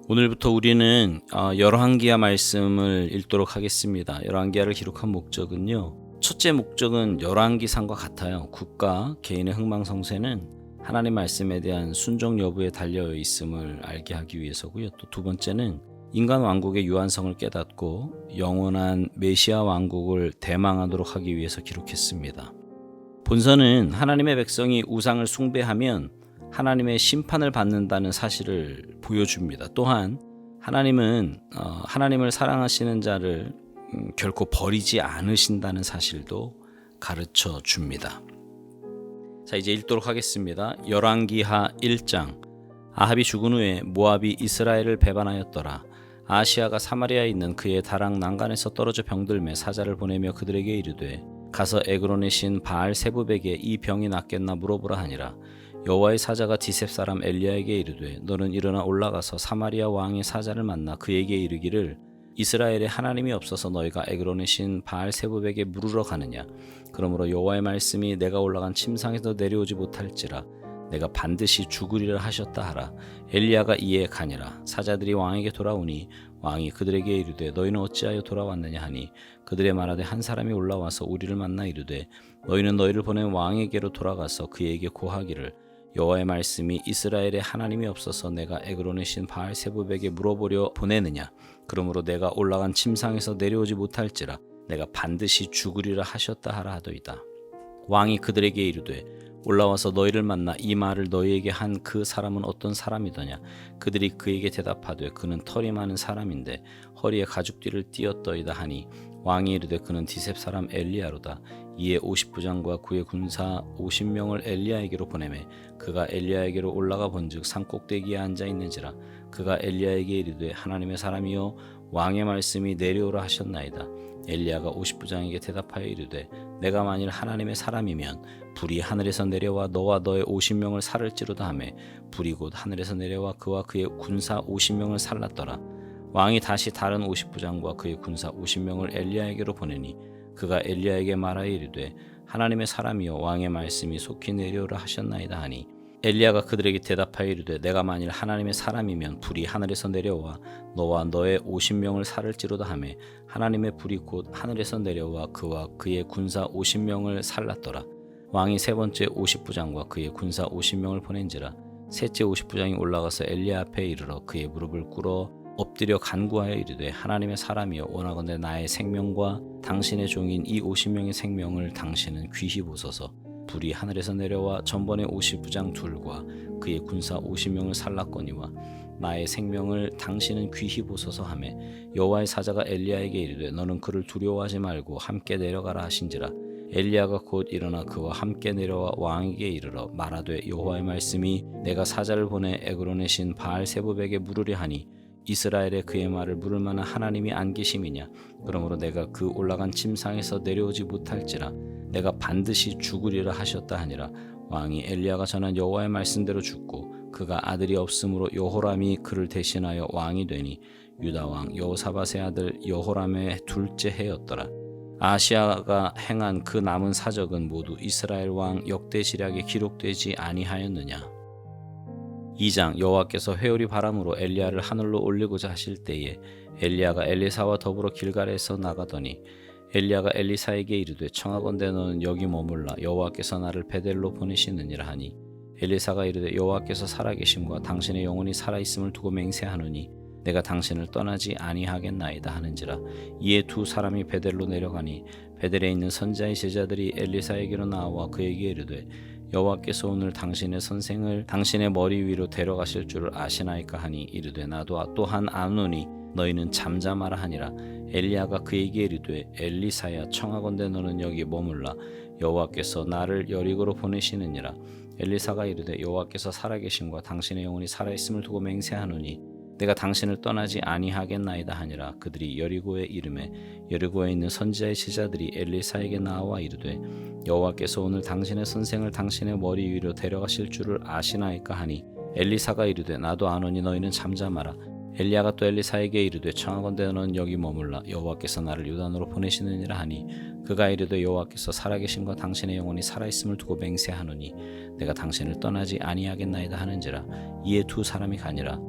오늘부터 우리는 열왕기하 말씀을 읽도록 하겠습니다. 열왕기하를 기록한 목적은요. 첫째 목적은 열왕기상과 같아요. 국가, 개인의 흥망성쇠는 하나님 말씀에 대한 순종 여부에 달려 있음을 알게 하기 위해서고요. 또 두 번째는 인간 왕국의 유한성을 깨닫고 영원한 메시아 왕국을 대망하도록 하기 위해서 기록했습니다. 본서는 하나님의 백성이 우상을 숭배하면 하나님의 심판을 받는다는 사실을 보여줍니다. 또한 하나님은 하나님을 사랑하시는 자를 결코 버리지 않으신다는 사실도 가르쳐 줍니다. 자, 이제 읽도록 하겠습니다. 열왕기하 1장. 아합이 죽은 후에 모압이 이스라엘을 배반하였더라. 아하시아가 사마리아에 있는 그의 다락 난간에서 떨어져 병들매 사자를 보내며 그들에게 이르되 가서 에그론의 신 바알 세부백에 이 병이 낫겠나 물어보라 하니라. 여호와의 사자가 디셉 사람 엘리야에게 이르되 너는 일어나 올라가서 사마리아 왕의 사자를 만나 그에게 이르기를 이스라엘에 하나님이 없어서 너희가 에그론의 신 바알 세부백에 물으러 가느냐. 그러므로 여호와의 말씀이 내가 올라간 침상에서 내려오지 못할지라 내가 반드시 죽으리라 하셨다 하라. 엘리야가 이에 가니라. 사자들이 왕에게 돌아오니 왕이 그들에게 이르되 너희는 어찌하여 돌아왔느냐 하니 그들의 말하되 한 사람이 올라와서 우리를 만나 이르되 너희는 너희를 보낸 왕에게로 돌아가서 그에게 고하기를 여호와의 말씀이 이스라엘에 하나님이 없어서 내가 에그론의 신 바알 세부백에 물어보려 보내느냐. 그러므로 내가 올라간 침상에서 내려오지 못할지라 내가 반드시 죽으리라 하셨다 하라 하더이다. 왕이 그들에게 이르되 올라와서 너희를 만나 이 말을 너희에게 한 그 사람은 어떤 사람이더냐. 그들이 그에게 대답하되 그는 털이 많은 사람인데 허리에 가죽띠를 띠었더이다 하니 왕이 이르되 그는 디셉 사람 엘리야로다. 이에 50부장과 그의 군사 50명을 엘리야에게로 보내매 그가 엘리야에게로 올라가 본즉 산 꼭대기에 앉아 있는지라. 그가 엘리야에게 이르되 하나님의 사람이여 왕의 말씀이 내려오라 하셨나이다. 엘리야가 50부장에게 대답하여 이르되 내가 만일 하나님의 사람이면 불이 하늘에서 내려와 너와 너의 50명을 살을지로다 하매 불이 곧 하늘에서 내려와 그와 그의 군사 50명을 살랐더라. 왕이 다시 다른 50부장과 그의 군사 50명을 엘리야에게로 보내니 그가 엘리야에게 말하여 이르되 하나님의 사람이여 왕의 말씀이 속히 내려오라 하셨나이다 하니 엘리야가 그들에게 대답하여 이르되 내가 만일 하나님의 사람이면 불이 하늘에서 내려와 너와 너의 50명을 살을지로다 하매 하나님의 불이 곧 하늘에서 내려와 그와 그의 군사 50명을 살랐더라. 왕이 세 번째 50부장과 그의 군사 50명을 보낸지라. 셋째 50부장이 올라가서 엘리야 앞에 이르러 그의 무릎을 꿇어 엎드려 간구하여 이르되 하나님의 사람이여 원하건대 나의 생명과 당신의 종인 이 50명의 생명을 당신은 귀히 보소서. 불이 하늘에서 내려와 전번에 50부장 둘과 그의 군사 50명을 살랐거니와 나의 생명을 당신은 귀히 보소서 하매 여호와의 사자가 엘리야에게 이르되 너는 그를 두려워하지 말고 함께 내려가라 하신지라. 엘리야가 곧 일어나 그와 함께 내려와 왕에게 이르러 말하되 여호와의 말씀이 내가 사자를 보내 에그론의 신 바알 세부백에 물으려 하니 이스라엘에 그의 말을 물을 만한 하나님이 안 계심이냐. 그러므로 내가 그 올라간 침상에서 내려오지 못할지라 내가 반드시 죽으리라 하셨다 하니라. 왕이 엘리야가 전한 여호와의 말씀대로 죽고 그가 아들이 없으므로 여호람이 그를 대신하여 왕이 되니 유다 왕 여호사밧의 아들 여호람의 둘째 해였더라. 아하시아가 행한 그 남은 사적은 모두 이스라엘 왕 역대지략에 기록되지 아니하였느냐. 2장. 여호와께서 회오리 바람으로 엘리야를 하늘로 올리고자 하실 때에 엘리야가 엘리사와 더불어 길갈에서 나가더니 엘리야가 엘리사에게 이르되 청하건대 너는 여기 머물라 여호와께서 나를 베델로 보내시느니라 하니 엘리사가 이르되 여호와께서 살아계심과 당신의 영혼이 살아있음을 두고 맹세하노니 내가 당신을 떠나지 아니하겠나이다 하는지라. 이에 두 사람이 베델로 내려가니 베델에 있는 선지자의 제자들이 엘리사에게로 나와 그에게 이르되 여호와께서 오늘 당신의 선생을 당신의 머리 위로 데려가실 줄을 아시나이까 하니 이르되 나도 또한 아노니 너희는 잠잠하라 하니라. 엘리야가 그에게 이르되 엘리사야 청하건대 너는 여기 머물라 여호와께서 나를 여리고로 보내시느니라. 엘리사가 이르되 여호와께서 살아계심과 당신의 영혼이 살아있음을 두고 맹세하노니 내가 당신을 떠나지 아니하겠나이다 하니라. 그들이 여리고에 이르매 여리고에 있는 선지자의 제자들이 엘리사에게 나와 이르되 여호와께서 오늘 당신의 선생을 당신의 머리 위로 데려가실 줄을 아시나이까 하니 엘리사가 이르되 나도 아노니 너희는 잠잠하라. 엘리야가 또 엘리사에게 이르되 청하건대 너는 여기 머물라 여호와께서 나를 요단으로 보내시느니라 하니 그가 이르되 여호와께서 살아계심과 당신의 영혼이 살아있음을 두고 맹세하노니 내가 당신을 떠나지 아니하겠나이다 하는지라. 이에 두 사람이 가니라.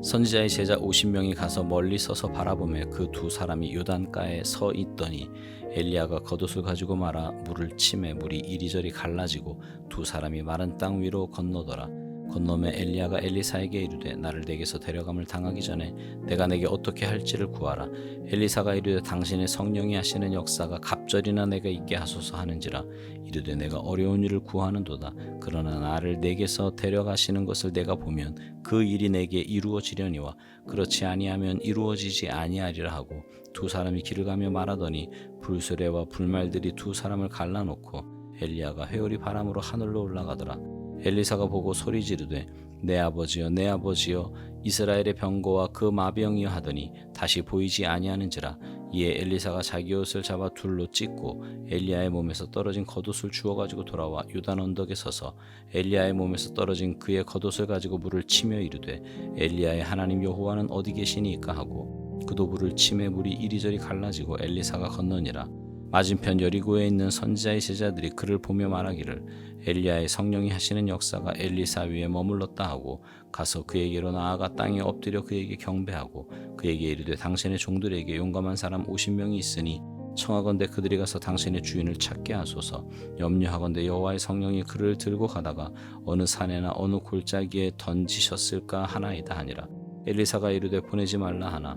선지자의 제자 50명이 가서 멀리 서서 바라보매 그 두 사람이 요단가에 서 있더니 엘리야가 겉옷을 가지고 말아 물을 치매 물이 이리저리 갈라지고 두 사람이 마른 땅 위로 건너더라. 건너매 엘리야가 엘리사에게 이르되 나를 내게서 데려감을 당하기 전에 내가 내게 어떻게 할지를 구하라. 엘리사가 이르되 당신의 성령이 하시는 역사가 갑절이나 내가 있게 하소서 하는지라. 이르되 내가 어려운 일을 구하는도다. 그러나 나를 내게서 데려가시는 것을 내가 보면 그 일이 내게 이루어지려니와 그렇지 아니하면 이루어지지 아니하리라 하고 두 사람이 길을 가며 말하더니 불수레와 불말들이 두 사람을 갈라놓고 엘리야가 회오리 바람으로 하늘로 올라가더라. 엘리사가 보고 소리 지르되 내 아버지여 내 아버지여 이스라엘의 병거와 그 마병이여 하더니 다시 보이지 아니하는지라. 이에 엘리사가 자기 옷을 잡아 둘로 찢고 엘리야의 몸에서 떨어진 겉옷을 주워 가지고 돌아와 요단 언덕에 서서 엘리야의 몸에서 떨어진 그의 겉옷을 가지고 물을 치며 이르되 엘리야의 하나님 여호와는 어디 계시니까 하고 그도 물을 치매 물이 이리저리 갈라지고 엘리사가 건너니라. 맞은편 여리고에 있는 선지자의 제자들이 그를 보며 말하기를 엘리야의 성령이 하시는 역사가 엘리사 위에 머물렀다 하고 가서 그에게로 나아가 땅에 엎드려 그에게 경배하고 그에게 이르되 당신의 종들에게 용감한 사람 50명이 있으니 청하건대 그들이 가서 당신의 주인을 찾게 하소서. 염려하건대 여호와의 성령이 그를 들고 가다가 어느 산에나 어느 골짜기에 던지셨을까 하나이다 하니라. 엘리사가 이르되 보내지 말라 하나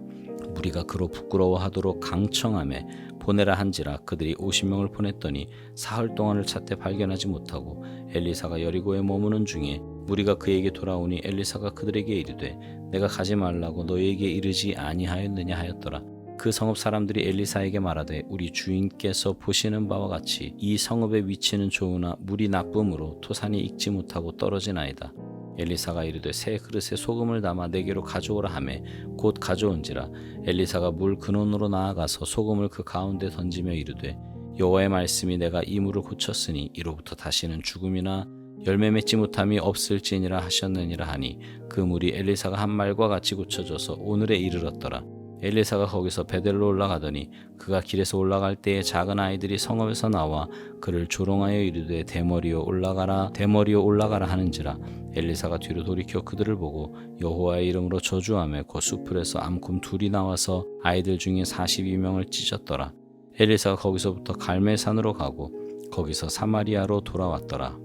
무리가 그로 부끄러워하도록 강청하매 보내라 한지라. 그들이 50명을 보냈더니 사흘 동안을 찾되 발견하지 못하고 엘리사가 여리고에 머무는 중에 무리가 그에게 돌아오니 엘리사가 그들에게 이르되 내가 가지 말라고 너희에게 이르지 아니하였느냐 하였더라. 그 성읍 사람들이 엘리사에게 말하되 우리 주인께서 보시는 바와 같이 이 성읍의 위치는 좋으나 물이 나쁨으로 토산이 익지 못하고 떨어지나이다. 엘리사가 이르되 새 그릇에 소금을 담아 내게로 가져오라 하매 곧 가져온지라. 엘리사가 물 근원으로 나아가서 소금을 그 가운데 던지며 이르되 여호와의 말씀이 내가 이 물을 고쳤으니 이로부터 다시는 죽음이나 열매 맺지 못함이 없을지니라 하셨느니라 하니 그 물이 엘리사가 한 말과 같이 고쳐져서 오늘에 이르렀더라. 엘리사가 거기서 베델로 올라가더니 그가 길에서 올라갈 때에 작은 아이들이 성읍에서 나와 그를 조롱하여 이르되 대머리여 올라가라 대머리여 올라가라 하는지라. 엘리사가 뒤로 돌이켜 그들을 보고 여호와의 이름으로 저주하며 그 수풀에서 암금 둘이 나와서 아이들 중에 42명을 찢었더라. 엘리사가 거기서부터 갈멜산으로 가고 거기서 사마리아로 돌아왔더라.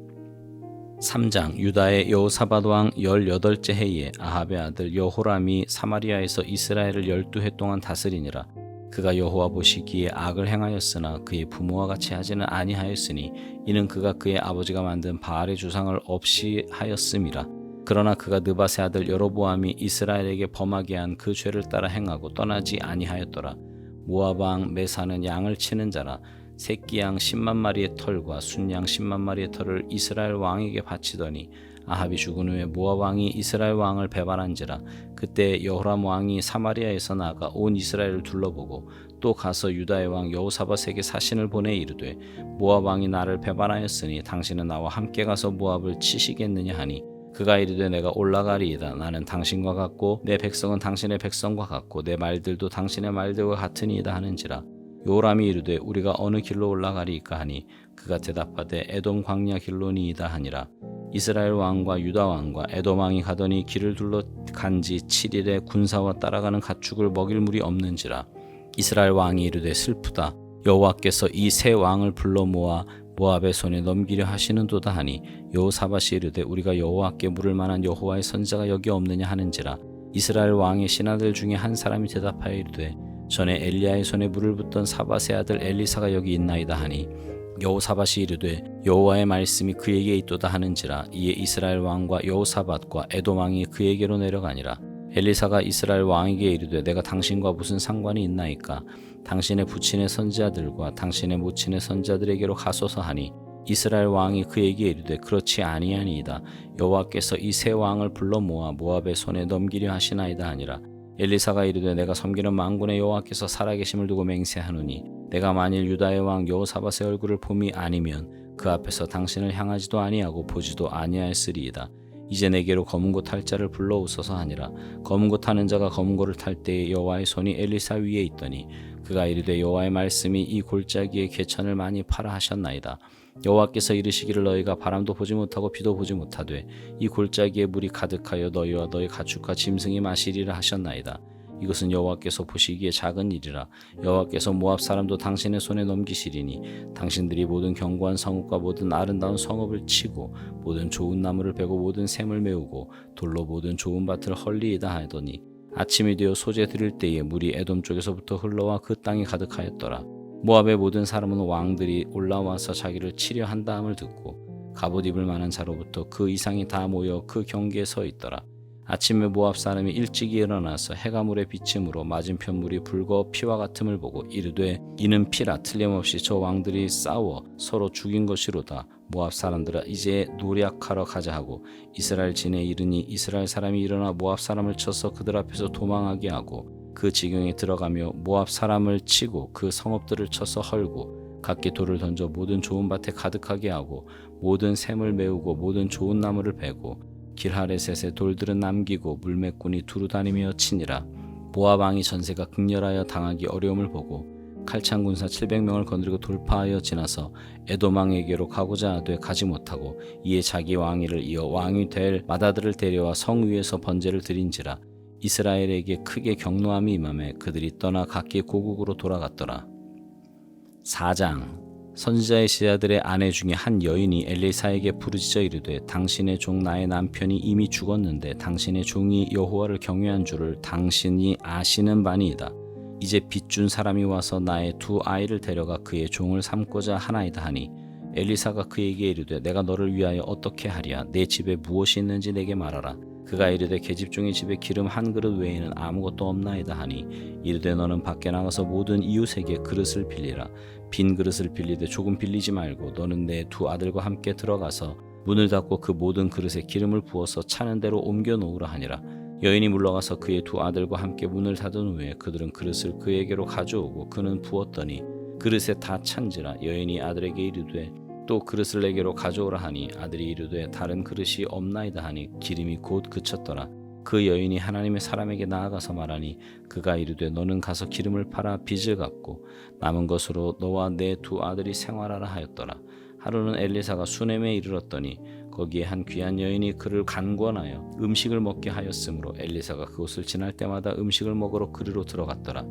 3장. 유다의 여호사밧 왕 18째 해에 아합의 아들 여호람이 사마리아에서 이스라엘을 12해 동안 다스리니라. 그가 여호와 보시기에 악을 행하였으나 그의 부모와 같이 하지는 아니하였으니 이는 그가 그의 아버지가 만든 바알의 주상을 없이 하였음이라. 그러나 그가 느밧의 아들 여로보암이 이스라엘에게 범하게 한 그 죄를 따라 행하고 떠나지 아니하였더라. 모압 왕 메사는 양을 치는 자라. 새끼 양 10만 마리의 털과 순양 10만 마리의 털을 이스라엘 왕에게 바치더니 아합이 죽은 후에 모압 왕이 이스라엘 왕을 배반한지라. 그때 여호람 왕이 사마리아에서 나가 온 이스라엘을 둘러보고 또 가서 유다의 왕 여호사밧에게 사신을 보내 이르되 모압 왕이 나를 배반하였으니 당신은 나와 함께 가서 모압을 치시겠느냐 하니 그가 이르되 내가 올라가리이다. 나는 당신과 같고 내 백성은 당신의 백성과 같고 내 말들도 당신의 말들과 같으니이다 하는지라. 요람이 이르되 우리가 어느 길로 올라가리이까 하니 그가 대답하되 에돔 광야 길로니이다 하니라. 이스라엘 왕과 유다 왕과 에돔 왕이 가더니 길을 둘러 간지 7일에 군사와 따라가는 가축을 먹일 물이 없는지라. 이스라엘 왕이 이르되 슬프다. 여호와께서 이 세 왕을 불러 모아 모압의 손에 넘기려 하시는도다 하니 여호사밧이 이르되 우리가 여호와께 물을 만한 여호와의 선지자가 여기 없느냐 하는지라. 이스라엘 왕의 신하들 중에 한 사람이 대답하여 이르되 전에 엘리야의 손에 물을 붓던 사밧의 아들 엘리사가 여기 있나이다 하니 여호사밧이 이르되 여호와의 말씀이 그에게 있도다 하는지라. 이에 이스라엘 왕과 여호사밧과 에돔 왕이 그에게로 내려가니라. 엘리사가 이스라엘 왕에게 이르되 내가 당신과 무슨 상관이 있나이까. 당신의 부친의 선지자들과 당신의 모친의 선지자들에게로 가소서 하니 이스라엘 왕이 그에게 이르되 그렇지 아니하니이다. 여호와께서 이 세 왕을 불러 모아 모압의 손에 넘기려 하시나이다 하니라. 엘리사가 이르되 내가 섬기는 만군의 여호와께서 살아계심을 두고 맹세하노니 내가 만일 유다의 왕 여호사밧의 얼굴을 봄이 아니면 그 앞에서 당신을 향하지도 아니하고 보지도 아니하였으리이다. 이제 내게로 검은 고 탈 자를 불러오소서 하니라. 검은 고 타는 자가 검은 고를 탈 때에 여호와의 손이 엘리사 위에 있더니 그가 이르되 여호와의 말씀이 이 골짜기에 개천을 많이 파라 하셨나이다. 여호와께서 이르시기를 너희가 바람도 보지 못하고 비도 보지 못하되 이 골짜기에 물이 가득하여 너희와 너희 가축과 짐승이 마시리라 하셨나이다. 이것은 여호와께서 보시기에 작은 일이라. 여호와께서 모압 사람도 당신의 손에 넘기시리니 당신들이 모든 견고한 성읍과 모든 아름다운 성읍을 치고 모든 좋은 나무를 베고 모든 샘을 메우고 돌로 모든 좋은 밭을 헐리이다 하더니 아침이 되어 소재 들을 때에 물이 에돔 쪽에서부터 흘러와 그 땅이 가득하였더라. 모압의 모든 사람은 왕들이 올라와서 자기를 치려 한다함을 듣고 갑옷 입을 만한 자로부터 그 이상이 다 모여 그 경계에 서 있더라. 아침에 모압 사람이 일찍이 일어나서 해가 물에 비침으로 맞은편 물이 붉어 피와 같음을 보고 이르되 이는 피라. 틀림없이 저 왕들이 싸워 서로 죽인 것이로다. 모압 사람들아 이제 노략하러 가자 하고 이스라엘 진에 이르니 이스라엘 사람이 일어나 모압 사람을 쳐서 그들 앞에서 도망하게 하고 그 지경에 들어가며 모압 사람을 치고 그 성읍들을 쳐서 헐고 각기 돌을 던져 모든 좋은 밭에 가득하게 하고 모든 샘을 메우고 모든 좋은 나무를 베고 길하레셋의 돌들은 남기고 물매꾼이 두루 다니며 치니라. 모압 왕이 전세가 극렬하여 당하기 어려움을 보고 칼창 군사 700명을 거느리고 돌파하여 지나서 에돔 왕에게로 가고자 하되 가지 못하고 이에 자기 왕위를 이어 왕이 될 마다들을 데려와 성 위에서 번제를 드린지라. 이스라엘에게 크게 경노함이 임하매 그들이 떠나 각기 고국으로 돌아갔더라. 4장. 선지자의 제자들의 아내 중에 한 여인이 엘리사에게 부르짖어 이르되 당신의 종 나의 남편이 이미 죽었는데 당신의 종이 여호와를 경외한 줄을 당신이 아시는 바니이다. 이제 빚준 사람이 와서 나의 두 아이를 데려가 그의 종을 삼고자 하나이다 하니 엘리사가 그에게 이르되 내가 너를 위하여 어떻게 하랴. 내 집에 무엇이 있는지 내게 말하라. 그가 이르되 계집종의 집에 기름 한 그릇 외에는 아무것도 없나이다 하니 이르되 너는 밖에 나가서 모든 이웃에게 그릇을 빌리라. 빈 그릇을 빌리되 조금 빌리지 말고 너는 내 두 아들과 함께 들어가서 문을 닫고 그 모든 그릇에 기름을 부어서 차는 대로 옮겨 놓으라 하니라. 여인이 물러가서 그의 두 아들과 함께 문을 닫은 후에 그들은 그릇을 그에게로 가져오고 그는 부었더니 그릇에 다 찬지라. 여인이 아들에게 이르되 또 그릇을 내게로 가져오라 하니 아들이 이르되 다른 그릇이 없나이다 하니 기름이 곧 그쳤더라. 그 여인이 하나님의 사람에게 나아가서 말하니 그가 이르되 너는 가서 기름을 팔아 빚을 갚고 남은 것으로 너와 내 두 아들이 생활하라 하였더라. 하루는 엘리사가 수넴에 이르렀더니 거기에 한 귀한 여인이 그를 간권하여 음식을 먹게 하였으므로 엘리사가 그곳을 지날 때마다 음식을 먹으러 그리로 들어갔더라.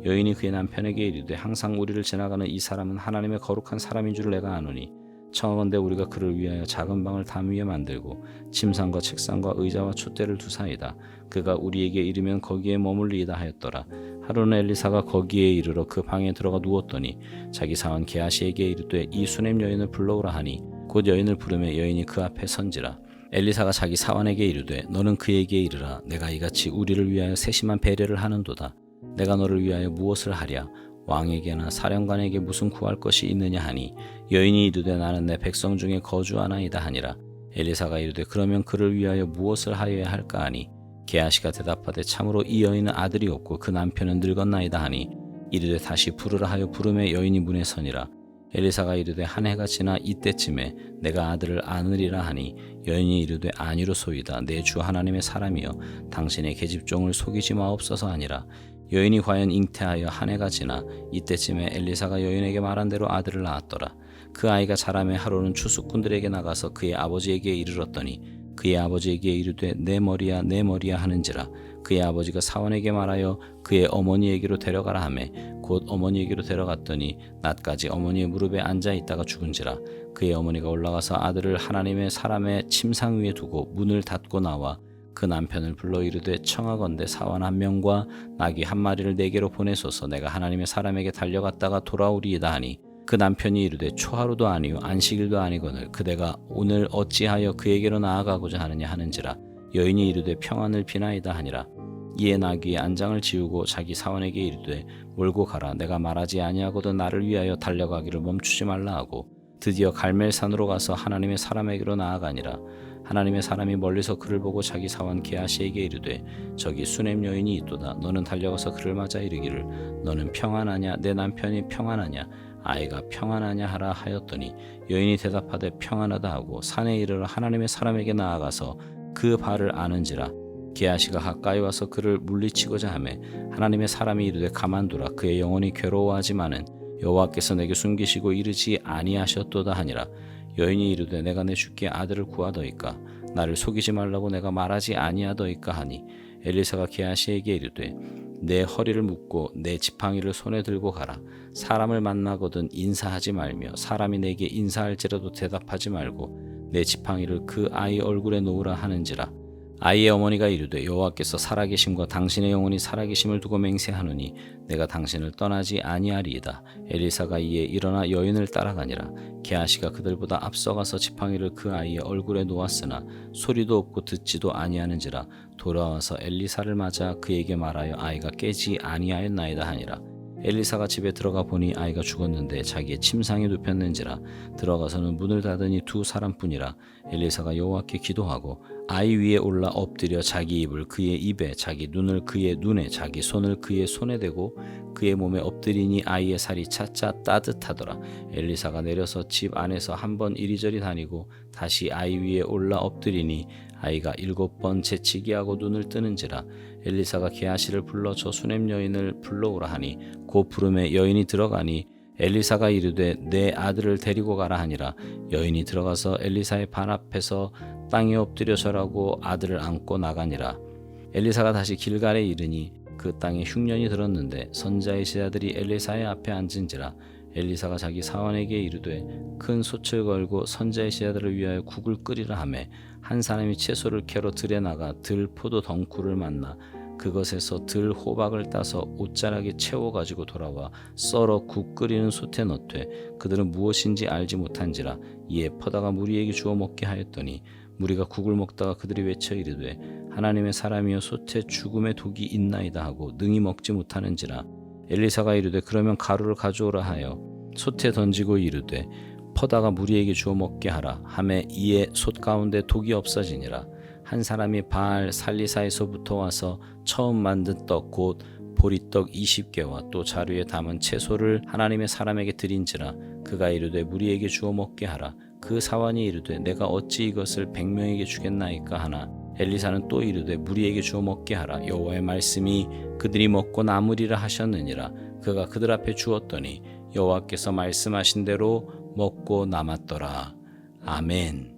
여인이 그의 남편에게 이르되 항상 우리를 지나가는 이 사람은 하나님의 거룩한 사람인 줄 내가 아노니 청하건대 우리가 그를 위하여 작은 방을 담 위에 만들고 침상과 책상과 의자와 촛대를 두사이다. 그가 우리에게 이르면 거기에 머물리이다 하였더라. 하루는 엘리사가 거기에 이르러 그 방에 들어가 누웠더니 자기 사원 게하시에게 이르되 이 수넴 여인을 불러오라 하니 곧 여인을 부르매 여인이 그 앞에 선지라. 엘리사가 자기 사원에게 이르되 너는 그에게 이르라. 내가 이같이 우리를 위하여 세심한 배려를 하는도다. 내가 너를 위하여 무엇을 하랴. 왕에게나 사령관에게 무슨 구할 것이 있느냐 하니 여인이 이르되 나는 내 백성 중에 거주하나이다 하니라. 엘리사가 이르되 그러면 그를 위하여 무엇을 하여야 할까 하니 게하시가 대답하되 참으로 이 여인은 아들이 없고 그 남편은 늙었나이다 하니 이르되 다시 부르라 하여 부르매 여인이 문에 서니라. 엘리사가 이르되 한 해가 지나 이때쯤에 내가 아들을 안으리라 하니 여인이 이르되 아니로소이다. 내 주 하나님의 사람이여 당신의 계집종을 속이지 마옵소서 하니라. 여인이 과연 잉태하여 한 해가 지나 이때쯤에 엘리사가 여인에게 말한 대로 아들을 낳았더라. 그 아이가 자라매 하루는 추수꾼들에게 나가서 그의 아버지에게 이르렀더니 그의 아버지에게 이르되 내 머리야 내 머리야 하는지라. 그의 아버지가 사원에게 말하여 그의 어머니에게로 데려가라 하매 곧 어머니에게로 데려갔더니 낮까지 어머니의 무릎에 앉아 있다가 죽은지라. 그의 어머니가 올라가서 아들을 하나님의 사람의 침상 위에 두고 문을 닫고 나와 그 남편을 불러 이르되 청하건대 사원 한 명과 나귀 한 마리를 내게로 보내소서. 내가 하나님의 사람에게 달려갔다가 돌아오리이다 하니 그 남편이 이르되 초하루도 아니요 안식일도 아니거늘 그대가 오늘 어찌하여 그에게로 나아가고자 하느냐 하는지라. 여인이 이르되 평안을 비나이다 하니라. 이에 나귀의 안장을 지우고 자기 사원에게 이르되 몰고 가라. 내가 말하지 아니하거든 나를 위하여 달려가기를 멈추지 말라 하고 드디어 갈멜산으로 가서 하나님의 사람에게로 나아가니라. 하나님의 사람이 멀리서 그를 보고 자기 사원 게하시에게 이르되 저기 수넴 여인이 있도다. 너는 달려가서 그를 맞아 이르기를 너는 평안하냐 내 남편이 평안하냐 아이가 평안하냐 하라 하였더니 여인이 대답하되 평안하다 하고 산에 이르러 하나님의 사람에게 나아가서 그 발을 아는지라. 게하시가 가까이 와서 그를 물리치고자 하매 하나님의 사람이 이르되 가만두라. 그의 영혼이 괴로워하지만은 여호와께서 내게 숨기시고 이르지 아니하셨도다 하니라. 여인이 이르되 내가 내 주께 아들을 구하더이까 나를 속이지 말라고 내가 말하지 아니하더이까 하니 엘리사가 게하시에게 이르되 내 허리를 묶고 내 지팡이를 손에 들고 가라. 사람을 만나거든 인사하지 말며 사람이 내게 인사할지라도 대답하지 말고 내 지팡이를 그 아이 얼굴에 놓으라 하는지라. 아이의 어머니가 이르되 여호와께서 살아계심과 당신의 영혼이 살아계심을 두고 맹세하노니 내가 당신을 떠나지 아니하리이다. 엘리사가 이에 일어나 여인을 따라가니라. 게하시가 그들보다 앞서가서 지팡이를 그 아이의 얼굴에 놓았으나 소리도 없고 듣지도 아니하는지라. 돌아와서 엘리사를 맞아 그에게 말하여 아이가 깨지 아니하였나이다 하니라. 엘리사가 집에 들어가 보니 아이가 죽었는데 자기의 침상에 눕혔는지라. 들어가서는 문을 닫으니 두 사람뿐이라. 엘리사가 여호와께 기도하고 아이 위에 올라 엎드려 자기 입을 그의 입에 자기 눈을 그의 눈에 자기 손을 그의 손에 대고 그의 몸에 엎드리니 아이의 살이 차차 따뜻하더라. 엘리사가 내려서 집 안에서 한 번 이리저리 다니고 다시 아이 위에 올라 엎드리니 아이가 7번 재치기 하고 눈을 뜨는지라. 엘리사가 게하시를 불러 저 수넴 여인을 불러오라 하니 그 부름에 여인이 들어가니 엘리사가 이르되 내 아들을 데리고 가라 하니라. 여인이 들어가서 엘리사의 발 앞에서 땅에 엎드려 절하고 아들을 안고 나가니라. 엘리사가 다시 길갈에 이르니 그 땅에 흉년이 들었는데 선지자의 제자들이 엘리사의 앞에 앉은지라. 엘리사가 자기 사원에게 이르되 큰 솥을 걸고 선지자의 제자들을 위하여 국을 끓이라 하매 한 사람이 채소를 캐러 들에 나가 들 포도 덩쿨을 만나 그것에서 들 호박을 따서 옷자락에 채워 가지고 돌아와 썰어 국 끓이는 솥에 넣되 그들은 무엇인지 알지 못한지라. 이에 퍼다가 무리에게 주어 먹게 하였더니 무리가 국을 먹다가 그들이 외쳐 이르되 하나님의 사람이여 솥에 죽음의 독이 있나이다 하고 능히 먹지 못하는지라. 엘리사가 이르되 그러면 가루를 가져오라 하여 솥에 던지고 이르되 퍼다가 무리에게 주어 먹게 하라 하매 이에 솥 가운데 독이 없어지니라. 한 사람이 바알 살리사에서부터 와서 처음 만든 떡 곧 보리떡 20개와 또 자루에 담은 채소를 하나님의 사람에게 드린지라. 그가 이르되 무리에게 주어 먹게 하라. 그 사환이 이르되 내가 어찌 이것을 100명에게 주겠나이까 하나 엘리사는 또 이르되 무리에게 주어 먹게 하라. 여호와의 말씀이 그들이 먹고 남으리라 하셨느니라. 그가 그들 앞에 주었더니 여호와께서 말씀하신 대로 먹고 남았더라. 아멘.